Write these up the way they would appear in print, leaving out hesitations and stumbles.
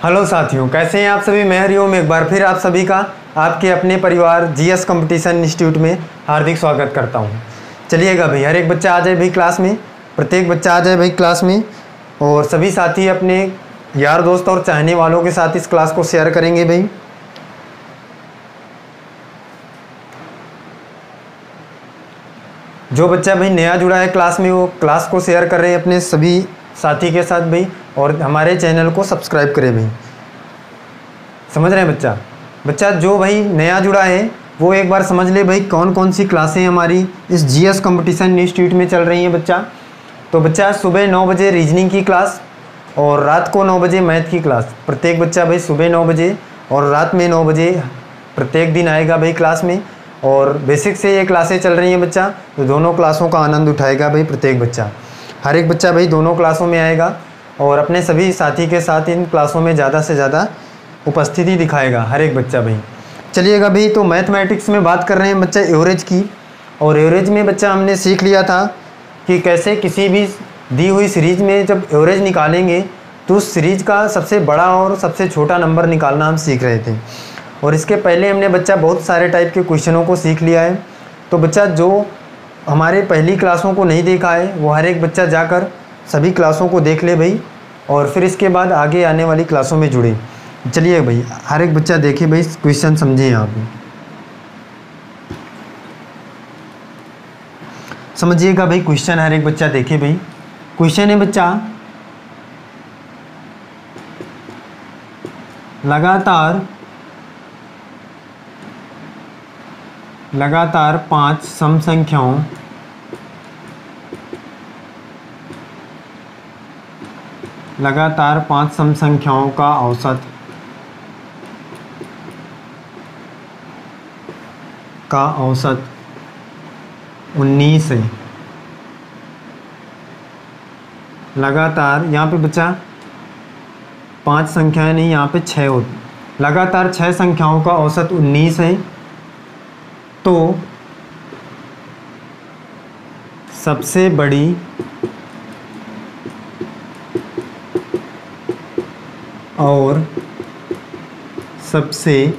Hello साथियों, कैसे हैं आप सभी। मैं हरिओम एक बार फिर आप सभी का आपके अपने परिवार जीएस कंपटीशन इंस्टीट्यूट में हार्दिक स्वागत करता हूं। चलिएगा भाई, हर एक बच्चा आ जाए भाई क्लास में, प्रत्येक बच्चा आ जाए भाई क्लास में, और सभी साथी अपने यार दोस्त और चाहने वालों के साथ इस क्लास को शेयर करेंगे भाई। जो बच्चा भाई नया जुड़ा है क्लास में, वो क्लास को शेयर कर रहे हैं अपने सभी साथी के साथ भाई, और हमारे चैनल को सब्सक्राइब करें भाई। समझ रहे हैं बच्चा जो भाई नया जुड़ा है वो एक बार समझ ले भाई कौन कौन सी क्लासें हमारी इस जीएस कंपटीशन इंस्टीट्यूट में चल रही हैं बच्चा। तो बच्चा सुबह 9 बजे रीजनिंग की क्लास और रात को 9 बजे मैथ की क्लास। प्रत्येक बच्चा भाई सुबह 9 बजे और रात में 9 बजे प्रत्येक दिन आएगा भाई क्लास में, और बेसिक से ये क्लासें चल रही हैं बच्चा, तो दोनों क्लासों का आनंद उठाएगा भाई प्रत्येक बच्चा। हर एक बच्चा भाई दोनों क्लासों में आएगा और अपने सभी साथी के साथ इन क्लासों में ज़्यादा से ज़्यादा उपस्थिति दिखाएगा हर एक बच्चा भाई। चलिएगा भाई, तो मैथमेटिक्स में बात कर रहे हैं बच्चा एवरेज की, और एवरेज में बच्चा हमने सीख लिया था कि कैसे किसी भी दी हुई सीरीज़ में जब एवरेज निकालेंगे तो उस सीरीज़ का सबसे बड़ा और सबसे छोटा नंबर निकालना हम सीख रहे थे। और इसके पहले हमने बच्चा बहुत सारे टाइप के क्वेश्चनों को सीख लिया है। तो बच्चा जो हमारे पहली क्लासों को नहीं देखा है वो हर एक बच्चा जाकर सभी क्लासों को देख ले भाई, और फिर इसके बाद आगे आने वाली क्लासों में जुड़े। चलिए भाई, हर एक बच्चा देखे भाई, क्वेश्चन समझे यहाँ पे, समझिएगा भाई। क्वेश्चन हर एक बच्चा देखे भाई। क्वेश्चन है बच्चा, लगातार 5 सम संख्याओं का औसत 19 है। लगातार यहाँ पे बच्चा 5 संख्याएं नहीं, यहाँ पे 6 होती। लगातार 6 संख्याओं का औसत 19 है, तो सबसे बड़ी और सबसे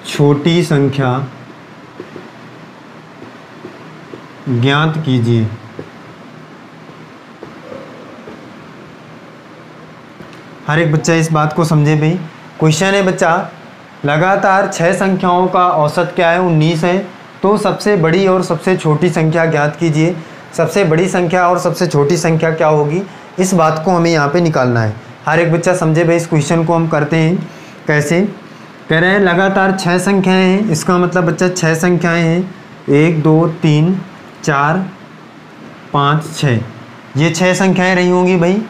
छोटी संख्या ज्ञात कीजिए। हर एक बच्चा इस बात को समझे भाई। क्वेश्चन है बच्चा, लगातार 6 संख्याओं का औसत क्या है, 19 है, तो सबसे बड़ी और सबसे छोटी संख्या ज्ञात कीजिए। सबसे बड़ी संख्या और सबसे छोटी संख्या क्या होगी, इस बात को हमें यहाँ पे निकालना है। हर एक बच्चा समझे भाई। इस क्वेश्चन को हम करते हैं कैसे, कह रहे हैं लगातार 6 संख्याएं हैं, इसका मतलब बच्चा 6 संख्याएं हैं, 1 2 3 4 5 6, ये 6 संख्याएं रही होंगी भाई।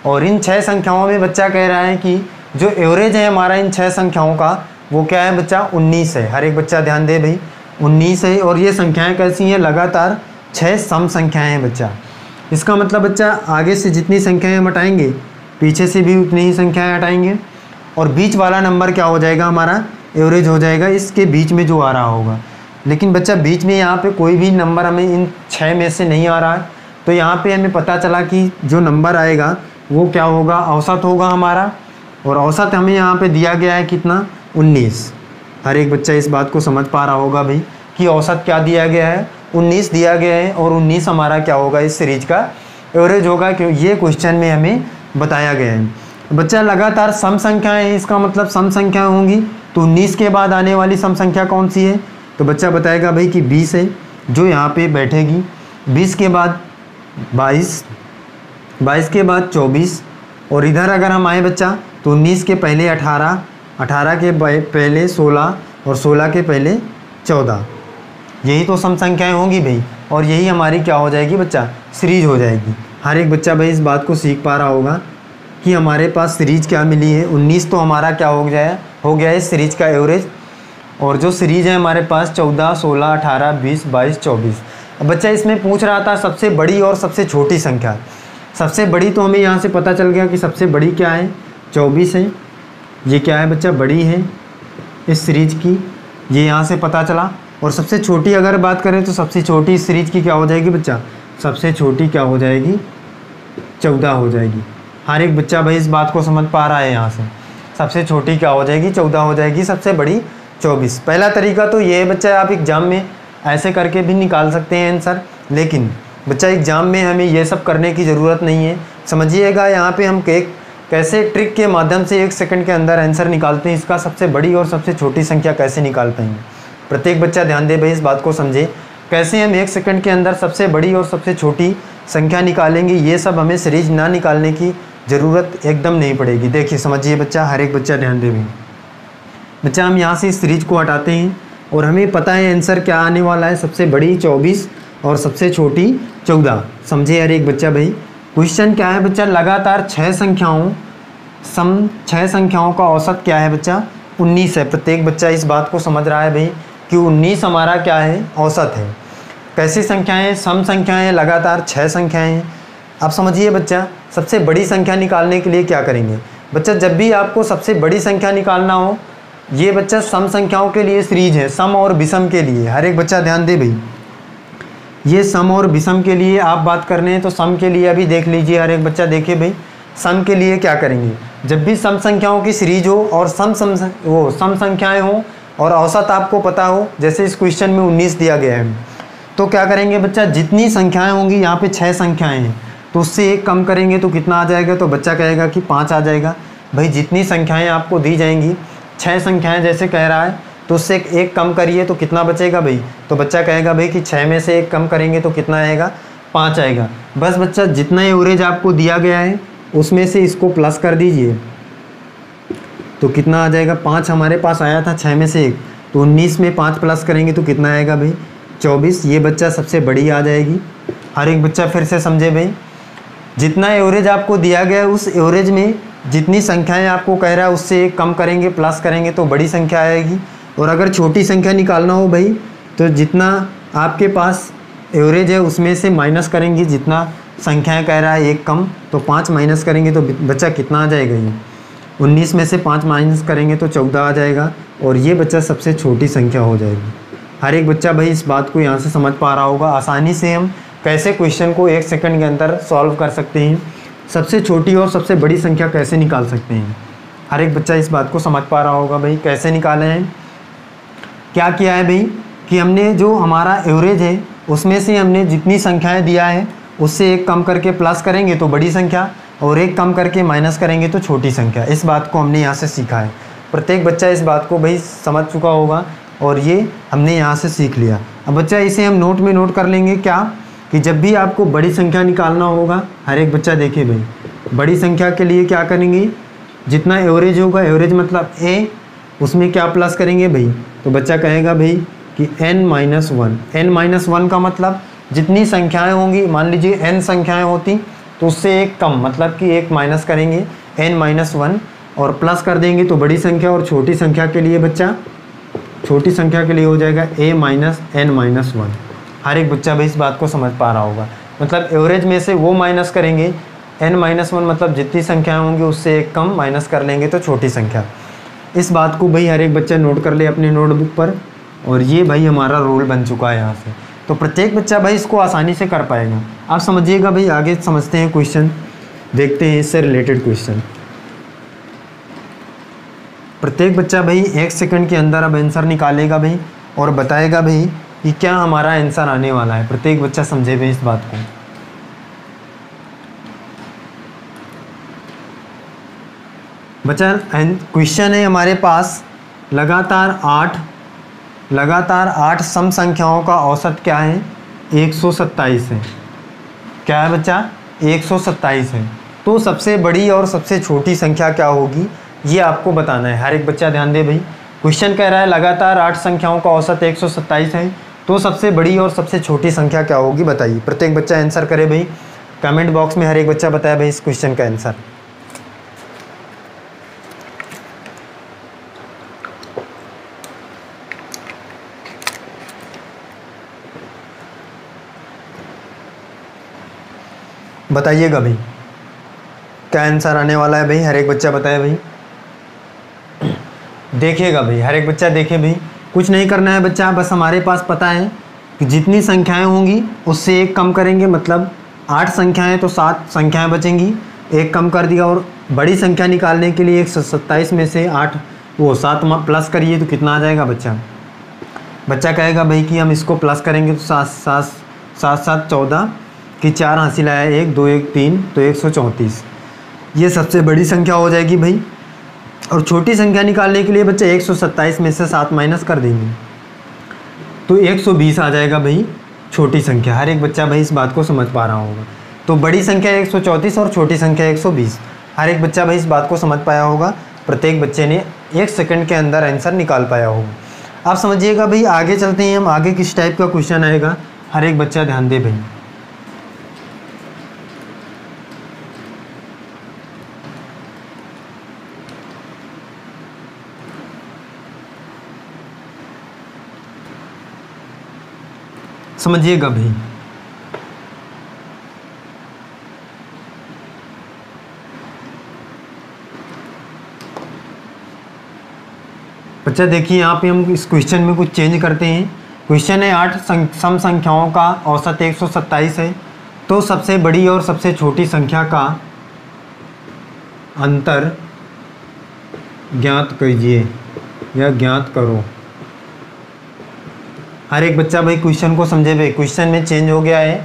और इन 6 संख्याओं में बच्चा कह रहा है कि जो एवरेज है हमारा इन 6 संख्याओं का वो क्या है बच्चा, 19 है। हर एक बच्चा ध्यान दे भाई, 19 है। और ये संख्याएं कैसी हैं, लगातार 6 सम संख्याएं हैं बच्चा। इसका मतलब बच्चा आगे से जितनी संख्याएं हम हटाएंगे पीछे से भी उतनी ही संख्याएं हटाएंगे, और बीच वाला नंबर क्या हो जाएगा, हमारा एवरेज हो जाएगा इसके बीच में जो आ रहा होगा। लेकिन बच्चा बीच में यहाँ पे कोई भी नंबर हमें इन 6 में से नहीं आ रहा है, तो यहाँ पे हमें पता चला कि जो नंबर आएगा वो क्या होगा, औसत होगा हमारा। और औसत हमें यहाँ पे दिया गया है कितना, 19। हर एक बच्चा इस बात को समझ पा रहा होगा भाई कि औसत क्या दिया गया है, 19 दिया गया है, और 19 हमारा क्या होगा, इस सीरीज का एवरेज होगा, क्योंकि ये क्वेश्चन में हमें बताया गया है। बच्चा लगातार सम संख्याएं हैं, इसका मतलब सम संख्याएं होंगी, तो 19 के बाद आने वाली सम संख्या कौन सी है, तो बच्चा बताएगा भाई कि 20 है, जो यहाँ पे बैठेगी। 20 के बाद 22, 22 के बाद 24, और इधर अगर हम आए बच्चा तो 19 के पहले 18, 18 के पहले 16, और 16 के पहले 14। यही तो सम संख्याएं होंगी भाई, और यही हमारी क्या हो जाएगी बच्चा, सीरीज हो जाएगी। हर एक बच्चा भाई इस बात को सीख पा रहा होगा कि हमारे पास सीरीज क्या मिली है, 19 तो हमारा क्या हो गया है सीरीज का एवरेज। और जो सीरीज है हमारे पास 14, 16, 18, 20, 22, 24। अब बच्चा इसमें पूछ रहा था सबसे बड़ी और सबसे छोटी संख्या। सबसे बड़ी तो हमें यहाँ से पता चल गया कि सबसे बड़ी क्या है, 24 है। ये क्या है बच्चा, बड़ी है इस सीरीज की, ये यहाँ से पता चला। और सबसे छोटी अगर बात करें तो सबसे छोटी इस सीरीज की क्या हो जाएगी बच्चा, सबसे छोटी क्या हो जाएगी, 14 हो जाएगी। हर एक बच्चा भाई इस बात को समझ पा रहा है। यहाँ से सबसे छोटी क्या हो जाएगी, 14 हो जाएगी, सबसे बड़ी 24। पहला तरीका तो ये है बच्चा, आप एग्ज़ाम में ऐसे करके भी निकाल सकते हैं आंसर, लेकिन बच्चा एग्ज़ाम में हमें ये सब करने की ज़रूरत नहीं है। समझिएगा यहाँ पे हम कैसे ट्रिक के माध्यम से 1 सेकंड के अंदर आंसर निकालते हैं, इसका सबसे बड़ी और सबसे छोटी संख्या कैसे निकाल पाएंगे। प्रत्येक बच्चा ध्यान दे भाई, इस बात को समझे, कैसे हम 1 सेकंड के अंदर सबसे बड़ी और सबसे छोटी संख्या निकालेंगे। ये सब हमें सीरीज ना निकालने की ज़रूरत एकदम नहीं पड़ेगी। देखिए समझिए बच्चा, हर एक बच्चा ध्यान दे भाई। बच्चा हम यहाँ से इस सीरीज को हटाते हैं और हमें पता है आंसर क्या आने वाला है, सबसे बड़ी 24 और सबसे छोटी 14। समझे हर एक बच्चा भाई। क्वेश्चन क्या है बच्चा, लगातार 6 संख्याओं का औसत क्या है बच्चा, 19 है। प्रत्येक बच्चा इस बात को समझ रहा है भाई कि 19 हमारा क्या है, औसत है। कैसी संख्याएं, सम संख्याएं, लगातार 6 संख्याएं। अब समझिए बच्चा, सबसे बड़ी संख्या निकालने के लिए क्या करेंगे बच्चा, जब भी आपको सबसे बड़ी संख्या निकालना हो, ये बच्चा सम संख्याओं के लिए सीरीज है, सम और विषम के लिए। हर एक बच्चा ध्यान दे भाई, ये सम और विषम के लिए आप बात कर रहे हैं, तो सम के लिए अभी देख लीजिए। हर एक बच्चा देखिए भाई, सम के लिए क्या करेंगे, जब भी सम संख्याओं की सीरीज हो और सम संख्याएं हो और औसत आपको पता हो, जैसे इस क्वेश्चन में 19 दिया गया है, तो क्या करेंगे बच्चा, जितनी संख्याएं होंगी, यहाँ पे 6 संख्याएं हैं, तो उससे 1 कम करेंगे तो कितना आ जाएगा, तो बच्चा कहेगा कि 5 आ जाएगा। भाई जितनी संख्याएँ आपको दी जाएंगी, 6 संख्याएँ जैसे कह रहा है, तो उससे 1 कम करिए तो कितना बचेगा भाई, तो बच्चा कहेगा भाई कि 6 में से 1 कम करेंगे तो कितना आएगा, 5 आएगा। बस बच्चा जितना एवरेज आपको दिया गया है उसमें से इसको प्लस कर दीजिए, तो कितना आ जाएगा, 5 हमारे पास आया था 6 में से 1, तो 19 में 5 प्लस करेंगे तो कितना आएगा भाई, 24। ये बच्चा सबसे बड़ी आ जाएगी। हर एक बच्चा फिर से समझे भाई, जितना एवरेज आपको दिया गया है उस एवरेज में जितनी संख्याएं आपको कह रहा है उससे 1 कम करेंगे, प्लस करेंगे तो बड़ी संख्या आएगी। और अगर छोटी संख्या निकालना हो भाई, तो जितना आपके पास एवरेज है उसमें से माइनस करेंगे, जितना संख्याएं कह रहा है 1 कम, तो 5 माइनस करेंगे तो बच्चा कितना आ जाएगा, ये 19 में से 5 माइनस करेंगे तो 14 आ जाएगा, और ये बच्चा सबसे छोटी संख्या हो जाएगी। हर एक बच्चा भाई इस बात को यहाँ से समझ पा रहा होगा, आसानी से हम कैसे क्वेश्चन को 1 सेकंड के अंदर सॉल्व कर सकते हैं, सबसे छोटी और सबसे बड़ी संख्या कैसे निकाल सकते हैं। हर एक बच्चा इस बात को समझ पा रहा होगा भाई, कैसे निकाले हैं, क्या किया है भाई कि हमने जो हमारा एवरेज है उसमें से हमने जितनी संख्याएं दिया है उससे 1 कम करके प्लस करेंगे तो बड़ी संख्या, और 1 कम करके माइनस करेंगे तो छोटी संख्या। इस बात को हमने यहाँ से सीखा है। प्रत्येक बच्चा इस बात को भाई समझ चुका होगा और ये हमने यहाँ से सीख लिया। अब बच्चा इसे हम नोट में नोट कर लेंगे, क्या कि जब भी आपको बड़ी संख्या निकालना होगा, हर एक बच्चा देखिए भाई, बड़ी संख्या के लिए क्या करेंगे, जितना एवरेज होगा, एवरेज मतलब ए, उसमें क्या प्लस करेंगे भाई, तो बच्चा कहेगा भाई कि n-1। n-1 का मतलब जितनी संख्याएं होंगी, मान लीजिए n संख्याएं होती तो उससे 1 कम, मतलब कि 1 माइनस करेंगे n-1 और प्लस कर देंगे तो बड़ी संख्या, और छोटी संख्या के लिए बच्चा, छोटी संख्या के लिए हो जाएगा a-n-1। हर एक बच्चा भाई इस बात को समझ पा रहा होगा, मतलब एवरेज में से वो माइनस करेंगे n-1, मतलब जितनी संख्याएं होंगी उससे 1 कम, माइनस कर लेंगे तो छोटी संख्या। इस बात को भाई हर एक बच्चा नोट कर ले अपने नोटबुक पर, और ये भाई हमारा रोल बन चुका है यहाँ से। तो प्रत्येक बच्चा भाई इसको आसानी से कर पाएगा। आप समझिएगा भाई, आगे समझते हैं क्वेश्चन, देखते हैं इससे रिलेटेड क्वेश्चन। प्रत्येक बच्चा भाई 1 सेकंड के अंदर अब आंसर निकालेगा भाई और बताएगा भाई कि क्या हमारा आंसर आने वाला है। प्रत्येक बच्चा समझे भाई इस बात को। बच्चा क्वेश्चन है हमारे पास, लगातार 8 सम संख्याओं का औसत क्या है, 127 है। क्या है बच्चा, 127 है। तो सबसे बड़ी और सबसे छोटी संख्या क्या होगी ये आपको बताना है। हर एक बच्चा ध्यान दे भाई, क्वेश्चन कह रहा है लगातार 8 संख्याओं का औसत 127 है, तो सबसे बड़ी और सबसे छोटी संख्या क्या होगी बताइए। प्रत्येक बच्चा आंसर करे भाई, कमेंट बॉक्स में हर एक बच्चा बताया भाई इस क्वेश्चन का आंसर। बताइएगा भाई क्या आंसर आने वाला है भाई, हर एक बच्चा बताए भाई। देखिएगा भाई, हर एक बच्चा देखे भाई, कुछ नहीं करना है बच्चा, बस हमारे पास पता है कि जितनी संख्याएं होंगी उससे 1 कम करेंगे, मतलब 8 संख्याएं तो 7 संख्याएं बचेंगी, एक कम कर दिया, और बड़ी संख्या निकालने के लिए 127 में से 8 वो 7 प्लस करिए तो कितना आ जाएगा बच्चा? बच्चा कहेगा भाई कि हम इसको प्लस करेंगे तो 7 14 की 4 हासिल आया 1 2 1 3 तो 134। ये सबसे बड़ी संख्या हो जाएगी भाई। और छोटी संख्या निकालने के लिए बच्चा 127 में से 7 माइनस कर देंगे तो 120 आ जाएगा भाई छोटी संख्या। हर एक बच्चा भाई इस बात को समझ पा रहा होगा। तो बड़ी संख्या 134 और छोटी संख्या 120। हर एक बच्चा भाई इस बात को समझ पाया होगा। प्रत्येक बच्चे ने 1 सेकंड के अंदर आंसर निकाल पाया होगा। आप समझिएगा भाई, आगे चलते हैं हम। आगे किस टाइप का क्वेश्चन आएगा, हर एक बच्चा ध्यान दे भाई। समझिएगा भाई, बच्चा देखिए यहाँ पे हम इस क्वेश्चन में कुछ चेंज करते हैं। क्वेश्चन है 8 सम संख्याओं का औसत 127 है, तो सबसे बड़ी और सबसे छोटी संख्या का अंतर ज्ञात कीजिए या ज्ञात करो। हर एक बच्चा भाई क्वेश्चन को समझे भाई। क्वेश्चन में चेंज हो गया है,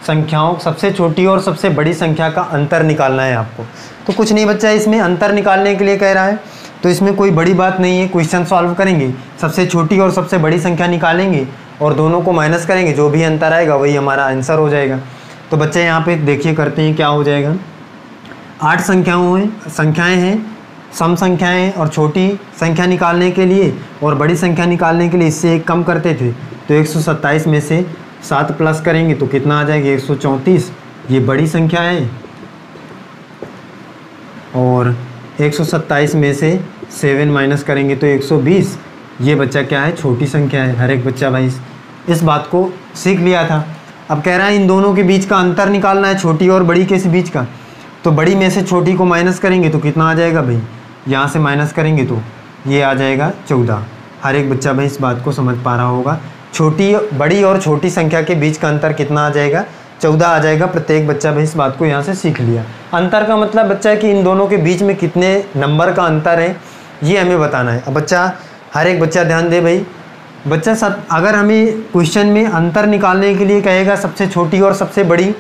संख्याओं सबसे छोटी और सबसे बड़ी संख्या का अंतर निकालना है आपको। तो कुछ नहीं बच्चा, इसमें अंतर निकालने के लिए कह रहा है, तो इसमें कोई बड़ी बात नहीं है। क्वेश्चन सॉल्व करेंगे, सबसे छोटी और सबसे बड़ी संख्या निकालेंगे और दोनों को माइनस करेंगे, जो भी अंतर आएगा वही हमारा आंसर हो जाएगा। तो बच्चे यहाँ पे देखिए करते हैं क्या हो जाएगा। 8 संख्याएं हैं, सम संख्याएं हैं, और छोटी संख्या निकालने के लिए और बड़ी संख्या निकालने के लिए इससे एक कम करते थे, तो 127 में से 7 प्लस करेंगे तो कितना आ जाएगा 134। ये बड़ी संख्या है, और 127 में से 7 माइनस करेंगे तो 120। ये बच्चा क्या है, छोटी संख्या है। हर एक बच्चा भाई इस बात को सीख लिया था। अब कह रहा है इन दोनों के बीच का अंतर निकालना है, छोटी और बड़ी के बीच का। तो बड़ी में से छोटी को माइनस करेंगे तो कितना आ जाएगा भाई, यहाँ से माइनस करेंगे तो ये आ जाएगा 14। हर एक बच्चा भाई इस बात को समझ पा रहा होगा। बड़ी और छोटी संख्या के बीच का अंतर कितना आ जाएगा, 14 आ जाएगा। प्रत्येक बच्चा भाई इस बात को यहाँ से सीख लिया। अंतर का मतलब बच्चा है कि इन दोनों के बीच में कितने नंबर का अंतर है, ये हमें बताना है। अब बच्चा, हर एक बच्चा ध्यान दे भाई। बच्चा अगर हमें क्वेश्चन में अंतर निकालने के लिए कहेगा सबसे छोटी और सबसे बड़ी,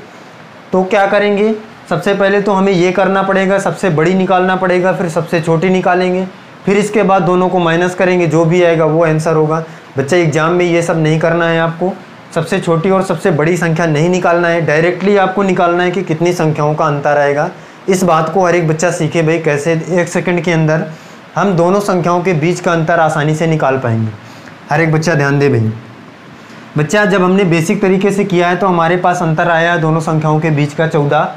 तो क्या करेंगे, सबसे पहले तो हमें ये करना पड़ेगा, सबसे बड़ी निकालना पड़ेगा, फिर सबसे छोटी निकालेंगे, फिर इसके बाद दोनों को माइनस करेंगे, जो भी आएगा वो आंसर होगा। बच्चा एग्जाम में ये सब नहीं करना है आपको। सबसे छोटी और सबसे बड़ी संख्या नहीं निकालना है, डायरेक्टली आपको निकालना है कि कितनी संख्याओं का अंतर आएगा। इस बात को हर एक बच्चा सीखे भाई, कैसे 1 सेकंड के अंदर हम दोनों संख्याओं के बीच का अंतर आसानी से निकाल पाएंगे। हर एक बच्चा ध्यान दे भाई। बच्चा जब हमने बेसिक तरीके से किया है तो हमारे पास अंतर आया है दोनों संख्याओं के बीच का 14,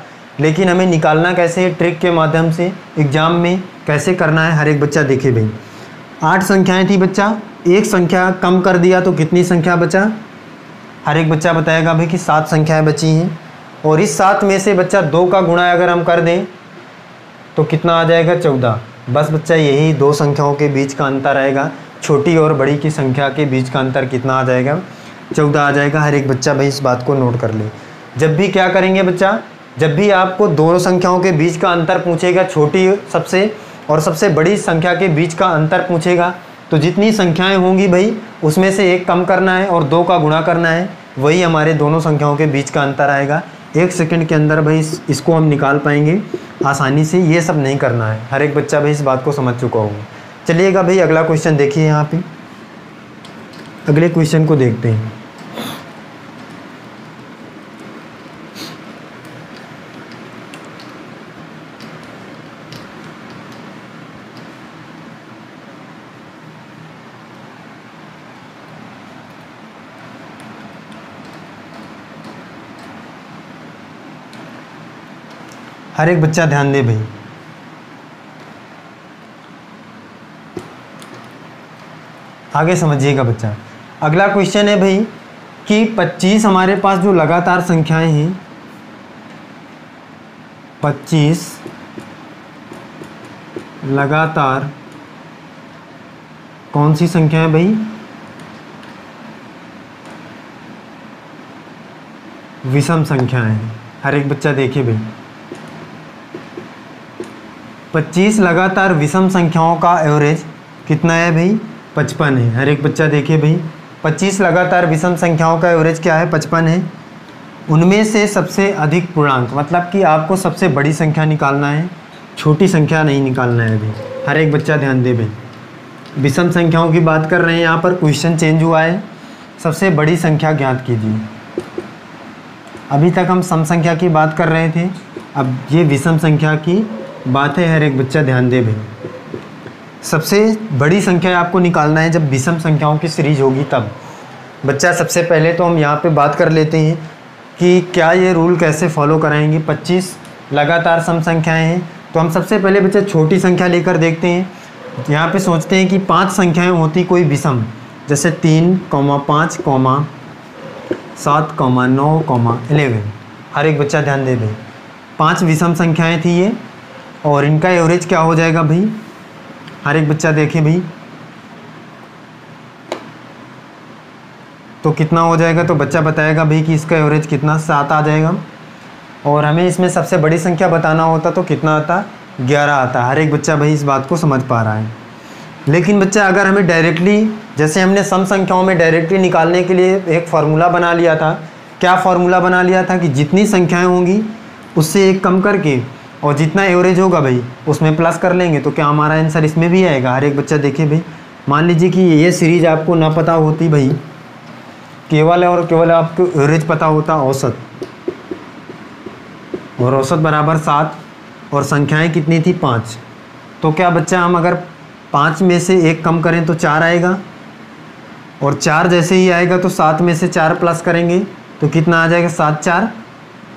लेकिन हमें निकालना कैसे है, ट्रिक के माध्यम से। एग्जाम में कैसे करना है हर एक बच्चा देखे भाई। 8 संख्याएँ थी बच्चा, एक संख्या कम कर दिया तो कितनी संख्या बचा, हर एक बच्चा बताएगा भाई कि 7 संख्याएं बची हैं। और इस 7 में से बच्चा 2 का गुणा अगर हम कर दें तो कितना आ जाएगा 14। बस बच्चा यही 2 संख्याओं के बीच का अंतर आएगा, छोटी और बड़ी की संख्या के बीच का अंतर कितना आ जाएगा, 14 आ जाएगा। हर एक बच्चा भाई इस बात को नोट कर ले। जब भी क्या करेंगे बच्चा, जब भी आपको दोनों संख्याओं के बीच का अंतर पूछेगा, छोटी सबसे और सबसे बड़ी संख्या के बीच का अंतर पूछेगा, तो जितनी संख्याएं होंगी भाई उसमें से एक कम करना है और 2 का गुणा करना है, वही हमारे दोनों संख्याओं के बीच का अंतर आएगा। 1 सेकंड के अंदर भाई इसको हम निकाल पाएंगे आसानी से। ये सब नहीं करना है, हर एक बच्चा भाई इस बात को समझ चुका होगा। चलिएगा भाई अगला क्वेश्चन देखिए। यहाँ पे अगले क्वेश्चन को देखते हैं। हर एक बच्चा ध्यान दे भाई। आगे समझिएगा बच्चा। अगला क्वेश्चन है भाई कि 25 हमारे पास जो लगातार संख्याएं हैं, 25 लगातार कौन सी संख्या है भाई, विषम संख्याएं हैं। हर एक बच्चा देखिए भाई, 25 लगातार विषम संख्याओं का एवरेज कितना है भाई? 55 है। हर एक बच्चा देखिए भाई, 25 लगातार विषम संख्याओं का एवरेज क्या है? 55 है। उनमें से सबसे अधिक पूर्णांक, मतलब कि आपको सबसे बड़ी संख्या निकालना है, छोटी संख्या नहीं निकालना है भाई। हर एक बच्चा ध्यान दे भाई, विषम संख्याओं की बात कर रहे हैं, यहाँ पर क्वेश्चन चेंज हुआ है। सबसे बड़ी संख्या ज्ञात कीजिए। अभी तक हम सम संख्या की बात कर रहे थे, अब ये विषम संख्या की बात है। हर एक बच्चा ध्यान दे भाई, सबसे बड़ी संख्या आपको निकालना है जब विषम संख्याओं की सीरीज होगी तब। बच्चा सबसे पहले तो हम यहाँ पे बात कर लेते हैं कि क्या ये रूल कैसे फॉलो कराएंगे। 25 लगातार सम संख्याएं हैं, तो हम सबसे पहले बच्चा छोटी संख्या लेकर देखते हैं। यहाँ पे सोचते हैं कि 5 संख्याएं होती कोई विषम, जैसे 3, 5, 7, 9, 11। हर एक बच्चा ध्यान दे भाई, 5 विषम संख्याएं थी ये, और इनका एवरेज क्या हो जाएगा भाई? हर एक बच्चा देखे भाई, तो कितना हो जाएगा? तो बच्चा बताएगा भाई कि इसका एवरेज कितना? 7 आ जाएगा। और हमें इसमें सबसे बड़ी संख्या बताना होता तो कितना आता? 11 आता। हर एक बच्चा भाई इस बात को समझ पा रहा है। लेकिन बच्चा अगर हमें डायरेक्टली, जैसे हमने सम संख्याओं में डायरेक्टली निकालने के लिए एक फार्मूला बना लिया था। क्या फार्मूला बना लिया था? कि जितनी संख्याएं होंगी उससे एक कम करके और जितना एवरेज होगा भाई उसमें प्लस कर लेंगे, तो क्या हमारा आंसर इसमें भी आएगा। हर एक बच्चा देखिए भाई, मान लीजिए कि ये सीरीज आपको ना पता होती भाई, केवल और केवल आपको एवरेज पता होता, औसत, और औसत बराबर 7, और संख्याएं कितनी थी? 5। तो क्या बच्चा हम अगर 5 में से 1 कम करें तो 4 आएगा, और 4 जैसे ही आएगा तो 7 में से 4 प्लस करेंगे तो कितना आ जाएगा? 7, 4,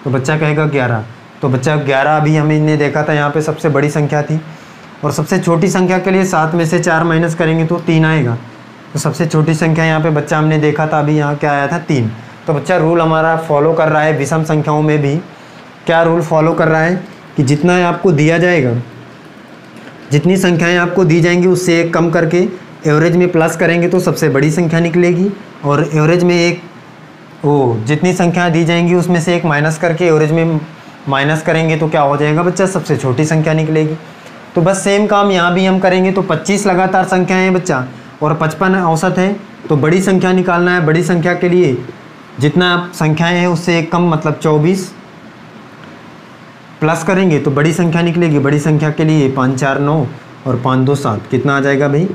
तो बच्चा कहेगा 11। तो बच्चा 11 अभी हमने देखा था यहाँ पे सबसे बड़ी संख्या थी, और सबसे छोटी संख्या के लिए 7 में से 4 माइनस करेंगे तो 3 आएगा। तो सबसे छोटी संख्या यहाँ पे बच्चा हमने देखा था, अभी यहाँ क्या आया था? 3। तो बच्चा रूल हमारा फॉलो कर रहा है विषम संख्याओं में भी। क्या रूल फॉलो कर रहा है? कि जितना आपको दिया जाएगा, जितनी संख्याएं आपको दी जाएंगी उससे एक कम करके एवरेज में प्लस करेंगे तो सबसे बड़ी संख्या निकलेगी, और एवरेज में एक जितनी संख्याएं दी जाएंगी उसमें से एक माइनस करके एवरेज में माइनस करेंगे तो क्या हो जाएगा बच्चा? सबसे छोटी संख्या निकलेगी। तो बस सेम काम यहाँ भी हम करेंगे। तो 25 लगातार संख्याएं हैं बच्चा, और 55 औसत है, तो बड़ी संख्या निकालना है। बड़ी संख्या के लिए जितना संख्याएं हैं उससे एक कम, मतलब 24 प्लस करेंगे तो बड़ी संख्या निकलेगी। बड़ी संख्या के लिए 5, 4, 9 और 5, 2, 7, कितना आ जाएगा भाई?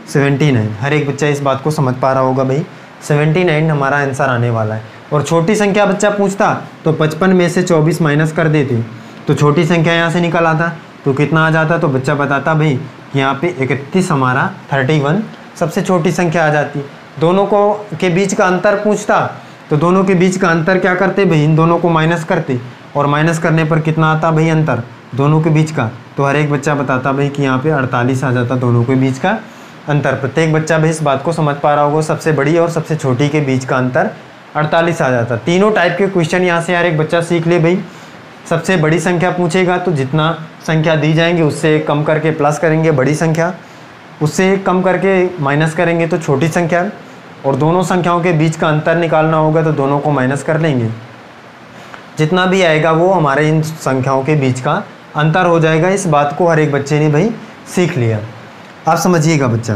79। हर एक बच्चा इस बात को समझ पा रहा होगा भाई, 79 हमारा आंसर आने वाला है। और छोटी संख्या बच्चा पूछता तो 55 में से 24 माइनस कर देते, तो छोटी संख्या यहाँ से निकल आता तो कितना आ जाता? तो बच्चा बताता भाई कि यहाँ पे 31 हमारा 31 सबसे छोटी संख्या आ जाती। दोनों को के बीच का अंतर पूछता तो दोनों के बीच का अंतर क्या करते भाई? इन दोनों को माइनस करते, और माइनस करने पर कितना आता भाई अंतर दोनों के बीच का? तो हर एक बच्चा बताता भाई कि यहाँ पे 48 आ जाता दोनों के बीच का अंतर। प्रत्येक बच्चा भाई इस बात को समझ पा रहा होगा, सबसे बड़ी और सबसे छोटी के बीच का अंतर 48 आ जाता। तीनों टाइप के क्वेश्चन यहाँ से हर एक बच्चा सीख ले भाई। सबसे बड़ी संख्या पूछेगा तो जितना संख्या दी जाएंगे उससे कम करके प्लस करेंगे बड़ी संख्या, उससे कम करके माइनस करेंगे तो छोटी संख्या, और दोनों संख्याओं के बीच का अंतर निकालना होगा तो दोनों को माइनस कर लेंगे। जितना भी आएगा वो हमारे इन संख्याओं के बीच का अंतर हो जाएगा। इस बात को हर एक बच्चे ने भाई सीख लिया। आप समझिएगा बच्चा।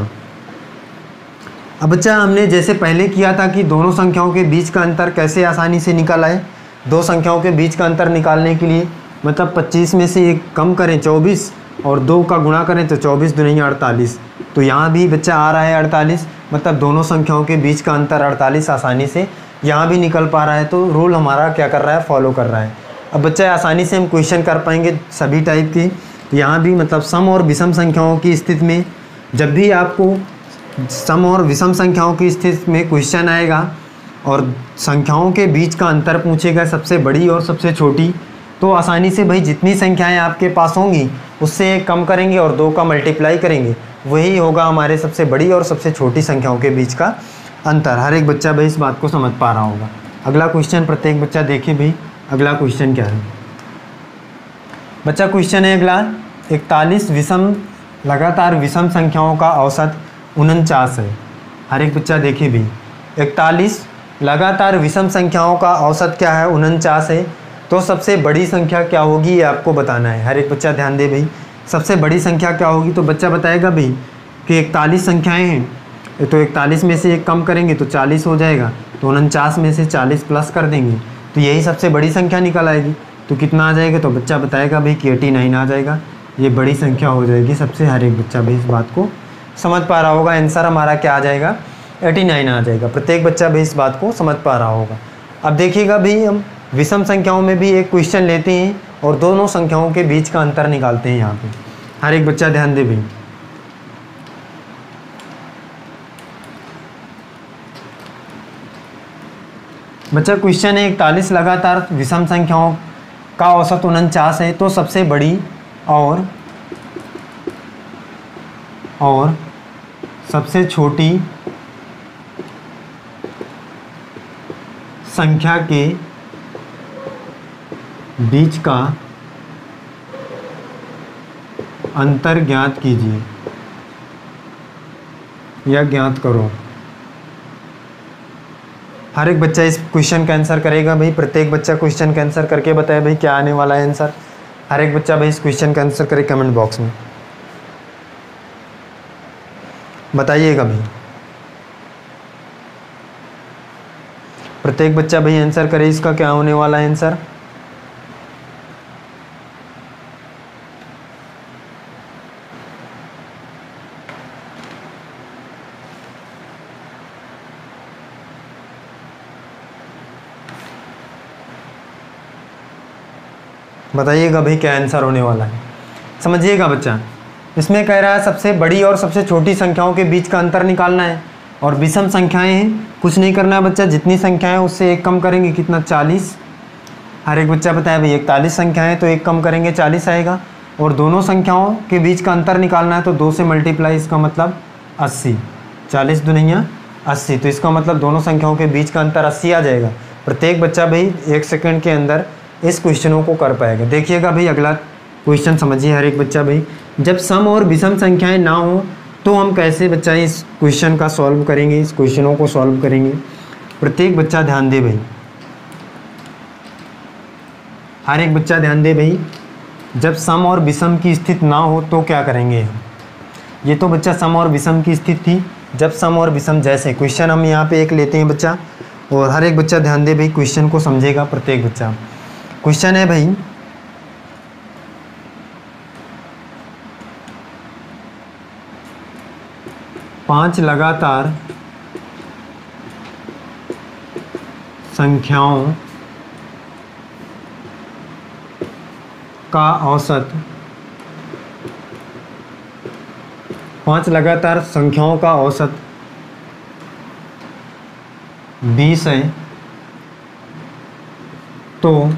अब बच्चा हमने जैसे पहले किया था कि दोनों संख्याओं के बीच का अंतर कैसे आसानी से निकल आए। दो संख्याओं के बीच का अंतर निकालने के लिए मतलब 25 में से एक कम करें 24 और 2 का गुणा करें तो 24 दूनी 48। तो यहाँ भी बच्चा आ रहा है 48, मतलब दोनों संख्याओं के बीच का अंतर 48 आसानी से यहाँ भी निकल पा रहा है। तो रूल हमारा क्या कर रहा है? फॉलो कर रहा है। अब बच्चा आसानी से हम क्वेश्चन कर पाएंगे सभी टाइप के। यहाँ भी मतलब सम और विषम संख्याओं की स्थिति में जब भी आपको सम और विषम संख्याओं की स्थिति में क्वेश्चन आएगा और संख्याओं के बीच का अंतर पूछेगा, सबसे बड़ी और सबसे छोटी, तो आसानी से भाई जितनी संख्याएं आपके पास होंगी उससे एक कम करेंगे और 2 का मल्टीप्लाई करेंगे, वही होगा हमारे सबसे बड़ी और सबसे छोटी संख्याओं के बीच का अंतर। हर एक बच्चा भाई इस बात को समझ पा रहा होगा। अगला क्वेश्चन प्रत्येक बच्चा देखिए भाई। अगला क्वेश्चन क्या है बच्चा? क्वेश्चन है अगला 41 लगातार विषम संख्याओं का औसत 49 है। हर एक बच्चा देखिए भाई, 41 लगातार विषम संख्याओं का औसत क्या है? 49 है। तो सबसे बड़ी संख्या क्या होगी ये आपको बताना है। हर एक बच्चा ध्यान दे भाई, सबसे बड़ी संख्या क्या होगी, तो बच्चा बताएगा भाई कि 41 संख्याएं हैं, तो 41 में से एक कम करेंगे तो 40 हो जाएगा, तो 49 में से 40 प्लस कर देंगे तो यही सबसे बड़ी संख्या निकल आएगी। तो कितना आ जाएगा, तो बच्चा बताएगा भाई कि 89 आ जाएगा, ये बड़ी संख्या हो जाएगी सबसे। हर एक बच्चा भी इस बात को समझ पा रहा होगा। आंसर हमारा क्या आ जाएगा, 89 आ जाएगा। प्रत्येक बच्चा भी इस बात को समझ पा रहा होगा। अब देखिएगा भाई, हम विषम संख्याओं में भी एक क्वेश्चन लेते हैं और दोनों संख्याओं के बीच का अंतर निकालते हैं। यहाँ पे हर एक बच्चा ध्यान दे भाई। बच्चा क्वेश्चन है 41 लगातार विषम संख्याओं का औसत 49 है, तो सबसे बड़ी और सबसे छोटी संख्या के बीच का अंतर ज्ञात कीजिए या ज्ञात करो। हर एक बच्चा इस क्वेश्चन का आंसर करेगा भाई। प्रत्येक बच्चा क्वेश्चन का आंसर करके बताए भाई क्या आने वाला है आंसर। हर एक बच्चा भाई इस क्वेश्चन का आंसर करे कमेंट बॉक्स में, बताइएगा भाई। प्रत्येक बच्चा भाई आंसर करे इसका क्या होने वाला है आंसर। बताइएगा भाई क्या आंसर होने वाला है। समझिएगा बच्चा, इसमें कह रहा है सबसे बड़ी और सबसे छोटी संख्याओं के बीच का अंतर निकालना है और विषम संख्याएं हैं, कुछ नहीं करना है बच्चा। जितनी संख्याएं उससे एक कम करेंगे, कितना 40। हर एक बच्चा बताया भाई 41 संख्याएं तो एक कम करेंगे 40 आएगा। और दोनों संख्याओं के बीच का अंतर निकालना है तो 2 से मल्टीप्लाई, इसका मतलब 80। 40 दुनिया 80, तो इसका मतलब दोनों संख्याओं के बीच का अंतर 80 आ जाएगा। प्रत्येक बच्चा भाई 1 सेकंड के अंदर इस क्वेश्चनों को कर पाएगा। देखिएगा भाई अगला क्वेश्चन समझिए हर एक बच्चा भाई। जब सम और विषम संख्याएं ना हो तो हम कैसे बच्चा इस क्वेश्चन का सॉल्व करेंगे, इस क्वेश्चनों को सॉल्व करेंगे। प्रत्येक बच्चा ध्यान दे भाई, हर एक बच्चा ध्यान दे भाई। जब सम और विषम की स्थिति ना हो तो क्या करेंगे। ये तो बच्चा सम और विषम की स्थिति थी। जब सम और विषम, जैसे क्वेश्चन हम यहाँ पे एक लेते हैं बच्चा, और हर एक बच्चा ध्यान दे भाई, क्वेश्चन को समझेगा प्रत्येक बच्चा। क्वेश्चन है भाई, पांच लगातार संख्याओं का औसत, 5 लगातार संख्याओं का औसत 20 है, तो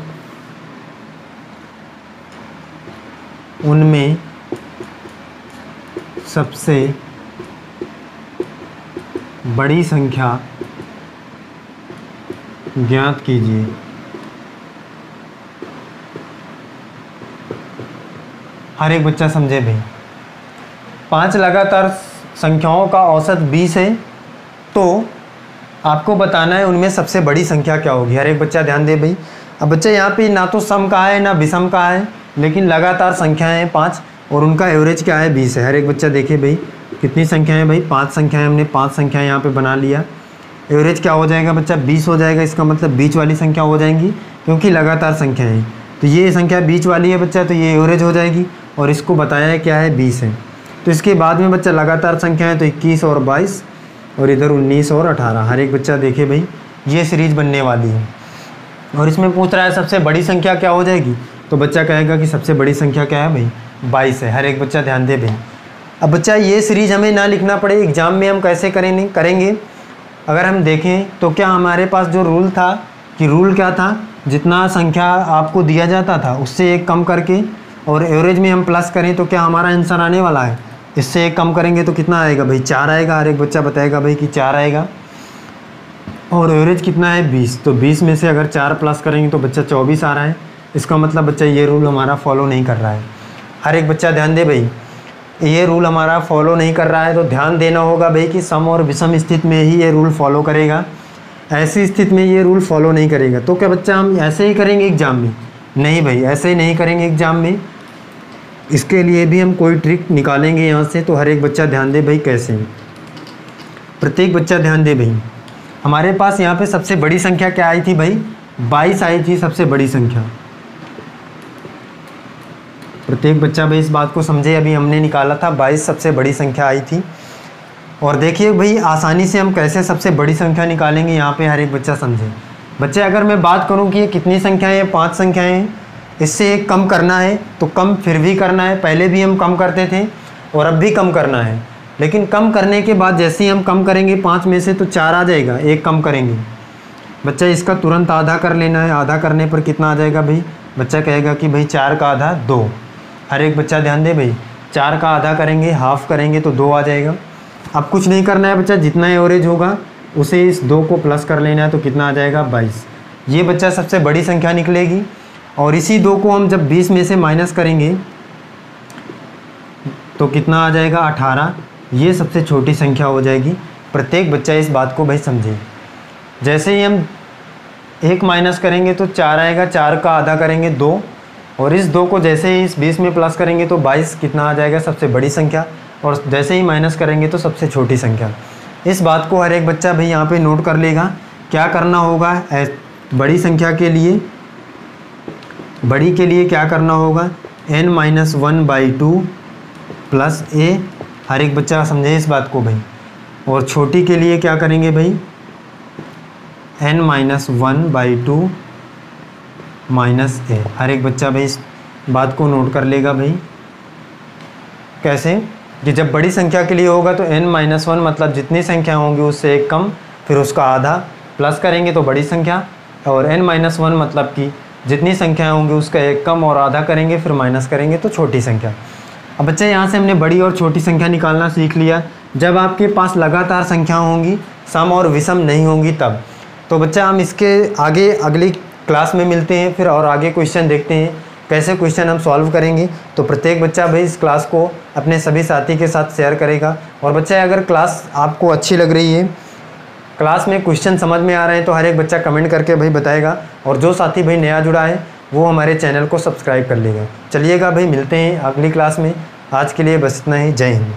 उनमें सबसे बड़ी संख्या ज्ञात कीजिए। हर एक बच्चा समझे भाई। 5 लगातार संख्याओं का औसत 20 है, तो आपको बताना है उनमें सबसे बड़ी संख्या क्या होगी। हर एक बच्चा ध्यान दे भाई। अब बच्चा यहाँ पे ना तो सम का है ना विषम का है, लेकिन लगातार संख्याएं हैं 5 और उनका एवरेज क्या है 20 है। हर एक बच्चा देखिए भाई कितनी संख्याएं भाई, 5 संख्याएं, हमने 5 संख्याएं यहाँ पे बना लिया। एवरेज क्या हो जाएगा बच्चा 20 हो जाएगा। इसका मतलब बीच वाली संख्या हो जाएंगी क्योंकि लगातार संख्या है, तो ये संख्या बीच वाली है बच्चा, तो ये एवरेज हो जाएगी। और इसको बताया है क्या है 20 है। तो इसके बाद में बच्चा लगातार संख्या है तो 21 और 22 और इधर 19 और 18। हर एक बच्चा देखिए भाई ये सीरीज बनने वाली है। और इसमें पूछ रहा है सबसे बड़ी संख्या क्या हो जाएगी, तो बच्चा कहेगा कि सबसे बड़ी संख्या क्या है भाई 22 है। हर एक बच्चा ध्यान दे भाई। अब बच्चा ये सीरीज हमें ना लिखना पड़े एग्ज़ाम में, हम कैसे करेंगे। अगर हम देखें तो क्या हमारे पास जो रूल था, कि रूल क्या था, जितना संख्या आपको दिया जाता था उससे एक कम करके और एवरेज में हम प्लस करें तो क्या हमारा आंसर आने वाला है। इससे एक कम करेंगे तो कितना आएगा भाई 4 आएगा। हर एक बच्चा बताएगा भाई कि 4 आएगा। और एवरेज कितना है 20, तो 20 में से अगर 4 प्लस करेंगे तो बच्चा 24 आ रहा है। इसका मतलब बच्चा ये रूल हमारा फॉलो नहीं कर रहा है। हर एक बच्चा ध्यान दे भाई, ये रूल हमारा फॉलो नहीं कर रहा है, तो ध्यान देना होगा भाई कि सम और विषम स्थिति में ही ये रूल फॉलो करेगा, ऐसी स्थिति में ये रूल फॉलो नहीं करेगा। तो क्या बच्चा हम ऐसे ही करेंगे एग्जाम में? नहीं भाई, ऐसे ही नहीं करेंगे एग्जाम में। इसके लिए भी हम कोई ट्रिक निकालेंगे यहाँ से। तो हर एक बच्चा ध्यान दे भाई कैसे, प्रत्येक बच्चा ध्यान दे भाई। हमारे पास यहाँ पे सबसे बड़ी संख्या क्या आई थी भाई, 22 आई थी सबसे बड़ी संख्या। प्रत्येक बच्चा भाई इस बात को समझे, अभी हमने निकाला था 22 सबसे बड़ी संख्या आई थी। और देखिए भाई आसानी से हम कैसे सबसे बड़ी संख्या निकालेंगे, यहाँ पे हर एक बच्चा समझे। बच्चे अगर मैं बात करूँ कि ये कितनी संख्याएं हैं, 5 संख्याएं हैं, इससे एक कम करना है तो कम फिर भी करना है, पहले भी हम कम करते थे और अब भी कम करना है। लेकिन कम करने के बाद जैसे ही हम कम करेंगे 5 में से तो 4 आ जाएगा, एक कम करेंगे बच्चा इसका तुरंत आधा कर लेना है। आधा करने पर कितना आ जाएगा भाई, बच्चा कहेगा कि भाई 4 का आधा 2। हर एक बच्चा ध्यान दे भाई, 4 का आधा करेंगे, हाफ करेंगे तो 2 आ जाएगा। अब कुछ नहीं करना है बच्चा, जितना एवरेज होगा उसे इस 2 को प्लस कर लेना है तो कितना आ जाएगा 22। ये बच्चा सबसे बड़ी संख्या निकलेगी। और इसी 2 को हम जब 20 में से माइनस करेंगे तो कितना आ जाएगा 18। ये सबसे छोटी संख्या हो जाएगी। प्रत्येक बच्चा इस बात को भाई समझे। जैसे ही हम 1 माइनस करेंगे तो 4 आएगा, 4 का आधा करेंगे 2, और इस 2 को जैसे ही इस 20 में प्लस करेंगे तो 22 कितना आ जाएगा, सबसे बड़ी संख्या। और जैसे ही माइनस करेंगे तो सबसे छोटी संख्या। इस बात को हर एक बच्चा भाई यहाँ पे नोट कर लेगा। क्या करना होगा बड़ी संख्या के लिए, बड़ी के लिए क्या करना होगा, n-1/2 प्लस a। हर एक बच्चा समझे इस बात को भाई। और छोटी के लिए क्या करेंगे भाई, n-1/2 माइनस a। हर एक बच्चा भाई इस बात को नोट कर लेगा भाई। कैसे कि जब बड़ी संख्या के लिए होगा तो n-1 मतलब जितनी संख्या होंगी उससे एक कम, फिर उसका आधा, प्लस करेंगे तो बड़ी संख्या, और n-1 मतलब कि जितनी संख्या होंगी उसका एक कम और आधा करेंगे, फिर माइनस करेंगे तो छोटी संख्या। अब बच्चे यहाँ से हमने बड़ी और छोटी संख्या निकालना सीख लिया। जब आपके पास लगातार संख्या होंगी, सम और विषम नहीं होंगी तब। तो बच्चा हम इसके आगे अगली क्लास में मिलते हैं फिर, और आगे क्वेश्चन देखते हैं कैसे क्वेश्चन हम सॉल्व करेंगे। तो प्रत्येक बच्चा भाई इस क्लास को अपने सभी साथी के साथ शेयर करेगा। और बच्चा अगर क्लास आपको अच्छी लग रही है, क्लास में क्वेश्चन समझ में आ रहे हैं, तो हर एक बच्चा कमेंट करके भाई बताएगा। और जो साथी भाई नया जुड़ा है वो हमारे चैनल को सब्सक्राइब कर लेगा। चलिएगा भाई, मिलते हैं अगली क्लास में। आज के लिए बस इतना ही। जय हिंद।